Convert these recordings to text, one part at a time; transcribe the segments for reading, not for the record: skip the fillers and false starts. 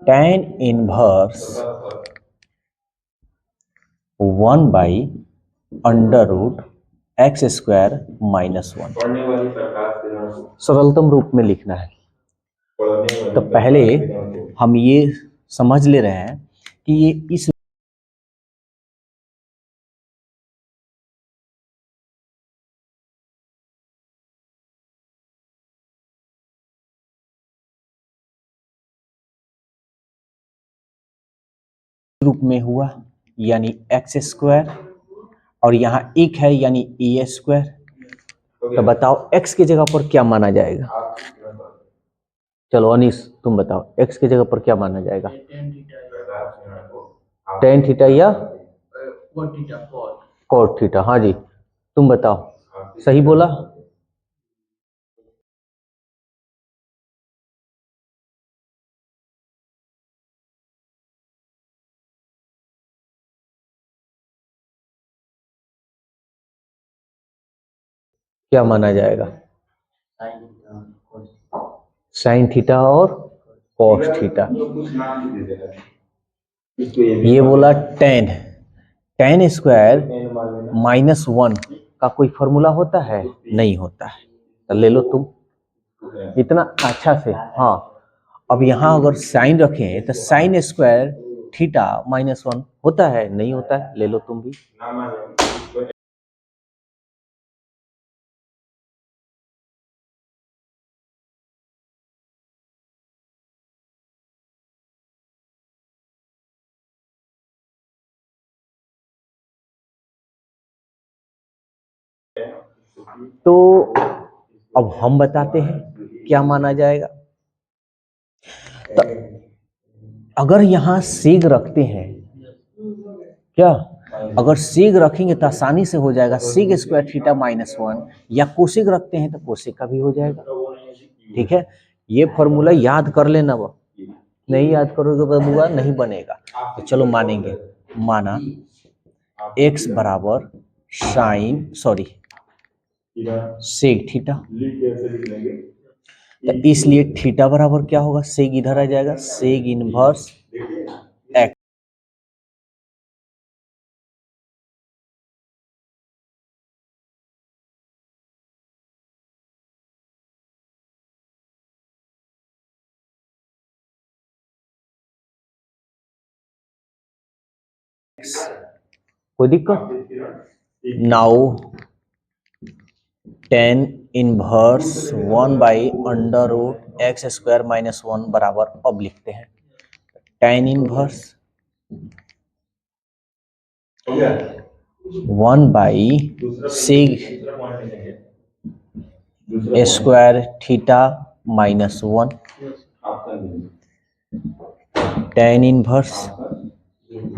tan inverse 1/√x² -1 सरलतम रूप में लिखना है। तो पहले हम ये समझ ले रहे हैं कि ये इस रूप में हुआ यानी x² और यहाँ एक है यानी a²। तो बताओ x की जगह पर क्या माना जाएगा? चलो अनीस तुम बताओ x की जगह पर क्या माना जाएगा? tan थीटा या cot थीटा। हाँ जी तुम बताओ, सही बोला? क्या माना जाएगा? साइन थीटा और कॉस थीटा। ये बोला tan स्क्वायर -1 का कोई फॉर्मूला होता है? नहीं होता है। तो ले लो तुम इतना अच्छा से। हाँ अब यहाँ अगर साइन रखें तो साइन स्क्वायर थीटा -1 होता है? नहीं होता है। ले लो तुम भी। तो अब हम बताते हैं क्या माना जाएगा। तो अगर यहाँ सेग रखते हैं, क्या अगर सेग रखेंगे तो आसानी से हो जाएगा सेग स्क्वायर थीटा -1, या कोसेक रखते हैं तो कोसेक का भी हो जाएगा। ठीक है, ये फॉर्मूला याद कर लेना। वो नहीं याद करोगे तो बुआ नहीं बनेगा। तो चलो मानेंगे, माना x बराबर सेग थीटा, तो इसलिए थीटा बराबर क्या होगा? सेग इधर आ जाएगा, सेग इनवर्स x। कोई दिक्कत? नाउ tan इनवर्स 1/√x² -1 बराबर, अब लिखते हैं tan inverse 1/sec² theta -1, tan inverse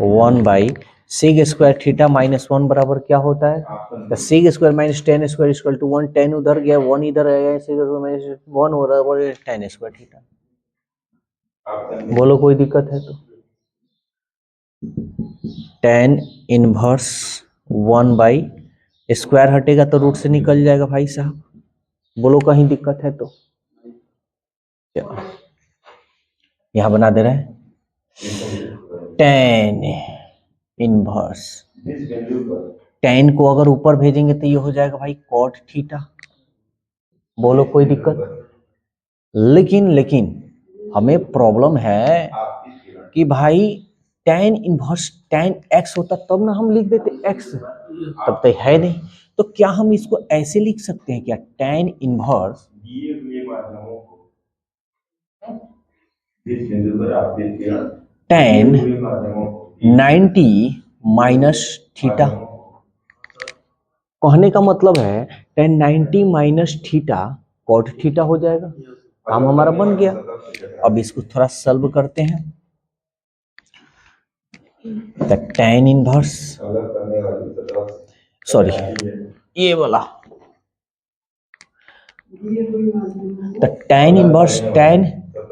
1/sec² theta -1 बराबर क्या होता है? तो sec² - tan² = 1, tan उधर गया 1 इधर आया, sec² - 1 हो रहा है tan² थीटा। बोलो कोई दिक्कत है तो? tan इनवर्स 1/, हटेगा तो रूट से निकल जाएगा भाई साहब। बोलो कहीं दिक्कत है तो? यहां बना दे रहे हैं tan इनवर्स, tan को अगर ऊपर भेजेंगे तो ये हो जाएगा भाई cot थीटा। बोलो कोई दिक्कत? लेकिन हमें प्रॉब्लम है कि भाई tan इनवर्स tan x होता तब ना हम लिख देते x, तब तो है नहीं। तो क्या हम इसको ऐसे लिख सकते हैं क्या? tan inverse tan 90 minus theta. कहने का मतलब है tan 90 minus theta cot theta हो जाएगा। काम हमारा बन गया। अब इसको थोड़ा सॉल्व करते हैं। तो tan इनवर्स, सॉरी ये वाला, तो tan इनवर्स tan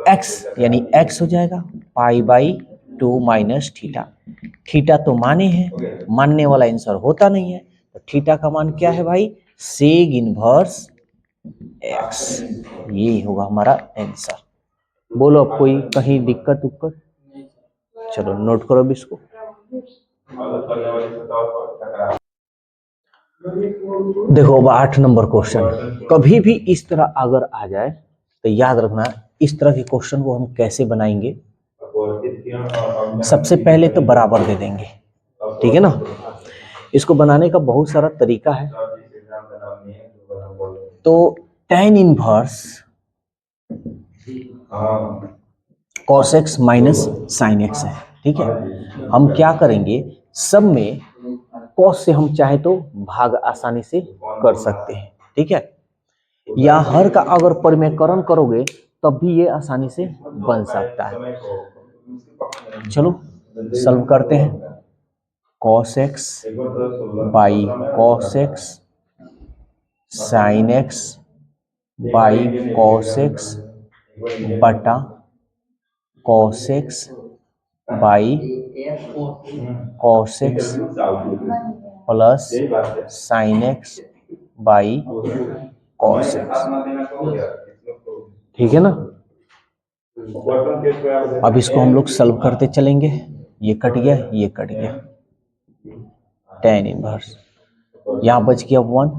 x यानी x हो जाएगा π/2 माइनस थीटा। थीटा तो माने हैं, मानने वाला आंसर होता नहीं है। तो थीटा का मान क्या है भाई? सेग इनवर्स x। ये होगा हमारा आंसर। बोलो अब कोई कहीं दिक्कत उक्कत? चलो नोट करो अब इसको। देखो अब 8 नंबर क्वेश्चन, कभी भी इस तरह अगर आ जाए तो याद रखना इस तरह के क्वेश्चन को हम कैसे बनाएंगे। सबसे पहले तो बराबर दे देंगे, ठीक है ना। इसको बनाने का बहुत सारा तरीका है। तो tan inverse cos x minus sine x है, ठीक है। हम क्या करेंगे, सब में cos से हम चाहे तो भाग आसानी से कर सकते हैं, ठीक है। या हर का अगर परिमेयकरण करोगे तब भी ये आसानी से बन सकता है। चलो सॉल्व करते हैं। cos x by cos x sin x by cos x बटा cos x by cos x plus sin x by cos x, ठीक है ना। अब इसको हम लोग सॉल्व करते चलेंगे। ये कट गया, ये कट गया, tan इनवर्स यहाँ बच गया 1,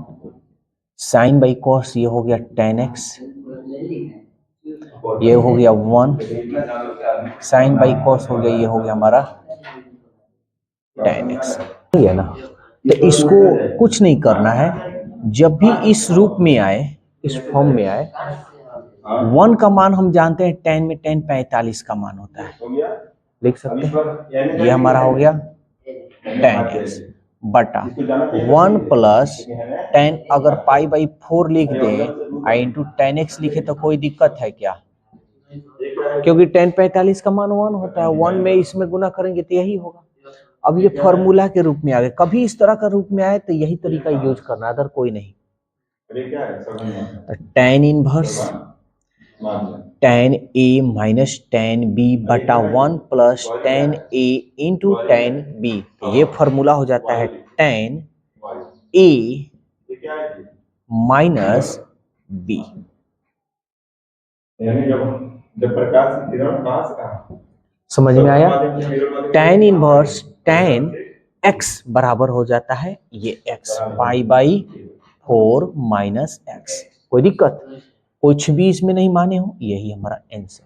साइन बाई कॉस ये हो गया tan x, ये हो गया 1, साइन बाई कॉस हो गया, ये हो गया हमारा tan x, ठीक है ना। तो इसको कुछ नहीं करना है, जब भी इस रूप में आए, इस फॉर्म में आए, 1 का मान हम जानते हैं tan में tan 45 का मान होता है, लिख सकते हैं। ये हमारा हो गया tan x बटा 1 प्लस tan, अगर पाई बाई 4 लिख दें आई इंटू tan x लिखे तो कोई दिक्कत है क्या? क्योंकि tan 45 का मान 1 होता है, 1 में इसमें गुना करेंगे तो यही होगा। अब ये फॉर्मूला के रूप में आ गए, कभी इस तरह का रूप में आए तो यही तरीका यूज करना, अदर कोई नहीं। tan inverse tan a minus tan b बटा 1 plus tan a into tan b, ये फॉर्मूला हो जाता है tan a माइनस b। समझ में आया? tan इनवर्स tan x बराबर हो जाता है ये x pi by 4 minus x। कोई दिक्कत? कुछ भी इसमें नहीं माने हो, यही हमारा आंसर।